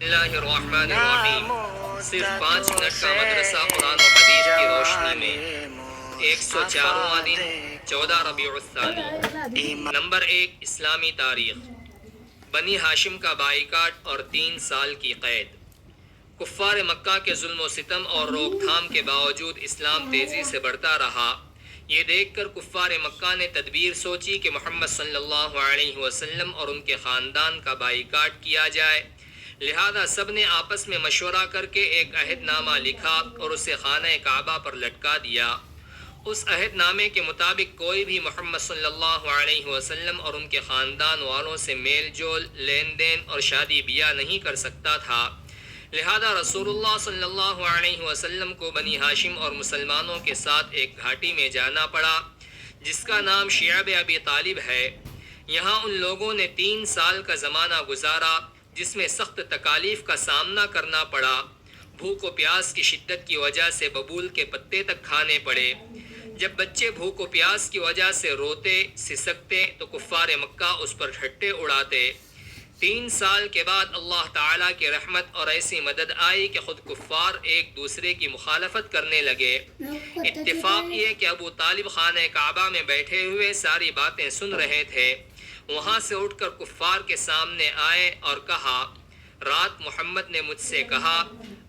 اللہ الرحمن الرحیم۔ صرف 5 منٹ کا مدرسہ قرآن و حدیث کی روشنی میں 104واں دن 14 ربیع الثانی۔ نمبر 1، اسلامی تاریخ۔ بنی ہاشم کا بائیکاٹ اور 3 سال کی قید۔ کفار مکہ کے ظلم و ستم اور روک تھام کے باوجود اسلام تیزی سے بڑھتا رہا۔ یہ دیکھ کر کفار مکہ نے تدبیر سوچی کہ محمد صلی اللہ علیہ وسلم اور ان کے خاندان کا بائیکاٹ کیا جائے۔ لہذا سب نے آپس میں مشورہ کر کے ایک عہد نامہ لکھا اور اسے خانہ کعبہ پر لٹکا دیا۔ اس عہد نامے کے مطابق کوئی بھی محمد صلی اللہ علیہ وسلم اور ان کے خاندان والوں سے میل جول، لین دین اور شادی بیاہ نہیں کر سکتا تھا۔ لہذا رسول اللہ صلی اللہ علیہ وسلم کو بنی ہاشم اور مسلمانوں کے ساتھ ایک گھاٹی میں جانا پڑا جس کا نام شعب ابی طالب ہے۔ یہاں ان لوگوں نے 3 سال کا زمانہ گزارا جس میں سخت تکالیف کا سامنا کرنا پڑا۔ بھوک و پیاس کی شدت کی وجہ سے ببول کے پتے تک کھانے پڑے۔ جب بچے بھوک و پیاس کی وجہ سے روتے سسکتے تو کفار مکہ اس پر ٹھٹے اڑاتے۔ 3 سال کے بعد اللہ تعالیٰ کی رحمت اور ایسی مدد آئی کہ خود کفار ایک دوسرے کی مخالفت کرنے لگے۔ اتفاق یہ کہ ابو طالب خانہ کعبہ میں بیٹھے ہوئے ساری باتیں سن رہے تھے۔ وہاں سے اٹھ کر کفار کے سامنے آئے اور کہا، رات محمد نے مجھ سے کہا،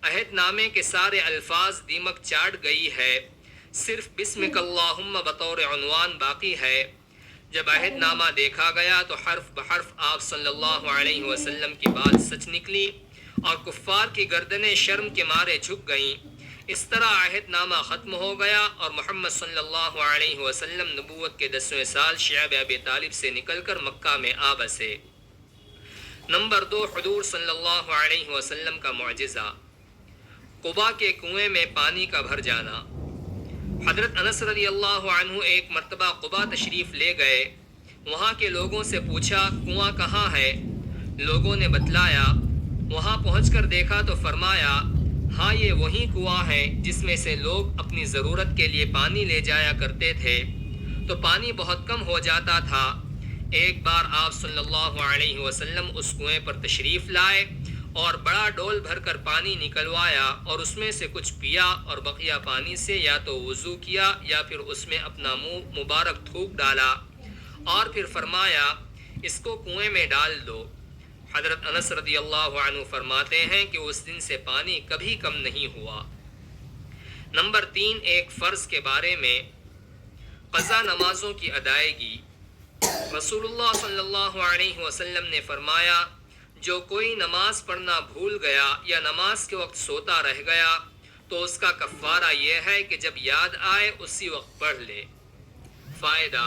عہد نامے کے سارے الفاظ دیمک چاٹ گئی ہے، صرف بسمک اللہم بطور عنوان باقی ہے۔ جب عہد نامہ دیکھا گیا تو حرف بحرف آپ صلی اللہ علیہ وسلم کی بات سچ نکلی اور کفار کی گردنیں شرم کے مارے جھک گئیں۔ اس طرح عہد نامہ ختم ہو گیا اور محمد صلی اللہ علیہ وسلم نبوت کے 10ویں سال شعب ابی طالب سے نکل کر مکہ میں آ بسے۔ نمبر 2، حضور صلی اللہ علیہ وسلم کا معجزہ۔ قباء کے کنویں میں پانی کا بھر جانا۔ حضرت انس رضی اللہ عنہ ایک مرتبہ قباء تشریف لے گئے۔ وہاں کے لوگوں سے پوچھا، کنواں کہاں ہے؟ لوگوں نے بتلایا۔ وہاں پہنچ کر دیکھا تو فرمایا، ہاں یہ وہی کنواں ہے جس میں سے لوگ اپنی ضرورت کے لیے پانی لے جایا کرتے تھے۔ تو پانی بہت کم ہو جاتا تھا۔ ایک بار آپ صلی اللہ علیہ وسلم اس کنویں پر تشریف لائے اور بڑا ڈول بھر کر پانی نکلوایا اور اس میں سے کچھ پیا اور بقیہ پانی سے یا تو وضو کیا یا پھر اس میں اپنا منہ مبارک تھوک ڈالا اور پھر فرمایا، اس کو کنویں میں ڈال دو۔ حضرت انس رضی اللہ عنہ فرماتے ہیں کہ اس دن سے پانی کبھی کم نہیں ہوا۔ نمبر 3، ایک فرض کے بارے میں۔ قضا نمازوں کی ادائیگی۔ رسول اللہ صلی اللہ علیہ وسلم نے فرمایا، جو کوئی نماز پڑھنا بھول گیا یا نماز کے وقت سوتا رہ گیا تو اس کا کفارہ یہ ہے کہ جب یاد آئے اسی وقت پڑھ لے۔ فائدہ: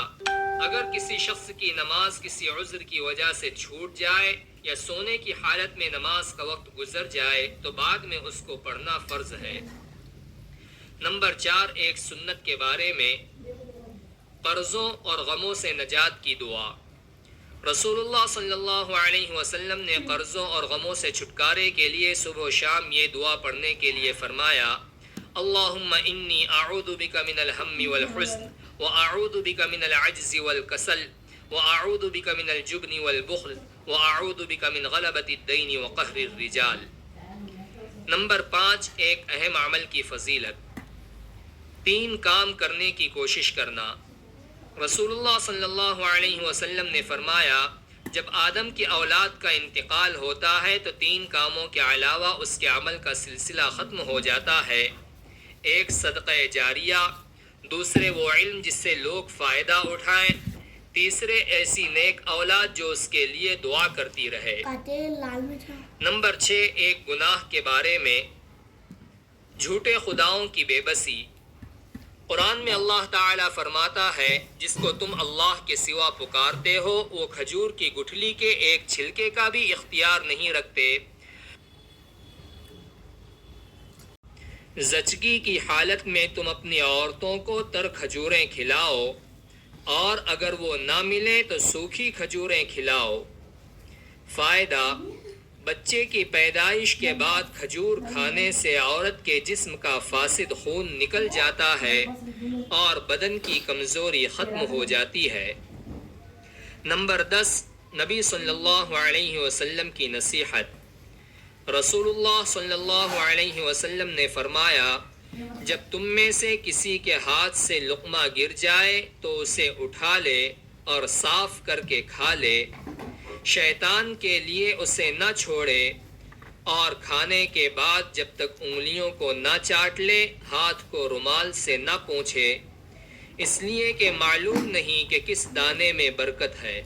اگر کسی شخص کی نماز کسی عذر کی وجہ سے چھوٹ جائے یا سونے کی حالت میں نماز کا وقت گزر جائے تو بعد میں اس کو پڑھنا فرض ہے۔ نمبر 4، ایک سنت کے بارے میں۔ قرضوں اور غموں سے نجات کی دعا۔ رسول اللہ صلی اللہ علیہ وسلم نے قرضوں اور غموں سے چھٹکارے کے لیے صبح و شام یہ دعا پڑھنے کے لیے فرمایا، اللہم انی اعوذ بک من الہم والحزن واعوذ بک من العجز والکسل واعوذ بک من الجبن والبخل واعوذ بک من غلبۃ الدین وقہر الرجال۔ نمبر 5، ایک اہم عمل کی فضیلت۔ 3 کام کرنے کی کوشش کرنا۔ رسول اللہ صلی اللہ علیہ وسلم نے فرمایا، جب آدم کی اولاد کا انتقال ہوتا ہے تو 3 کاموں کے علاوہ اس کے عمل کا سلسلہ ختم ہو جاتا ہے۔ ایک صدقہ جاریہ، دوسرے وہ علم جس سے لوگ فائدہ اٹھائیں، تیسرے ایسی نیک اولاد جو اس کے لیے دعا کرتی رہے۔ نمبر 6، ایک گناہ کے بارے میں۔ جھوٹے خداؤں کی بے بسی۔ قرآن میں اللہ تعالیٰ فرماتا ہے، جس کو تم اللہ کے سوا پکارتے ہو وہ کھجور کی گٹھلی کے ایک چھلکے کا بھی اختیار نہیں رکھتے۔ زچگی کی حالت میں تم اپنی عورتوں کو تر کھجوریں کھلاؤ اور اگر وہ نہ ملے تو سوکھی کھجوریں کھلاؤ۔ فائدہ: بچے کی پیدائش کے بعد کھجور کھانے سے عورت کے جسم کا فاسد خون نکل جاتا ہے اور بدن کی کمزوری ختم ہو جاتی ہے۔ نمبر 10، نبی صلی اللہ علیہ وسلم کی نصیحت۔ رسول اللہ صلی اللہ علیہ وسلم نے فرمایا جب تم میں سے کسی کے ہاتھ سے لقمہ گر جائے تو اسے اٹھا لے اور صاف کر کے کھا لے، شیطان کے لیے اسے نہ چھوڑے، اور کھانے کے بعد جب تک انگلیوں کو نہ چاٹ لے ہاتھ کو رومال سے نہ پونچھے، اس لیے کہ معلوم نہیں کہ کس دانے میں برکت ہے۔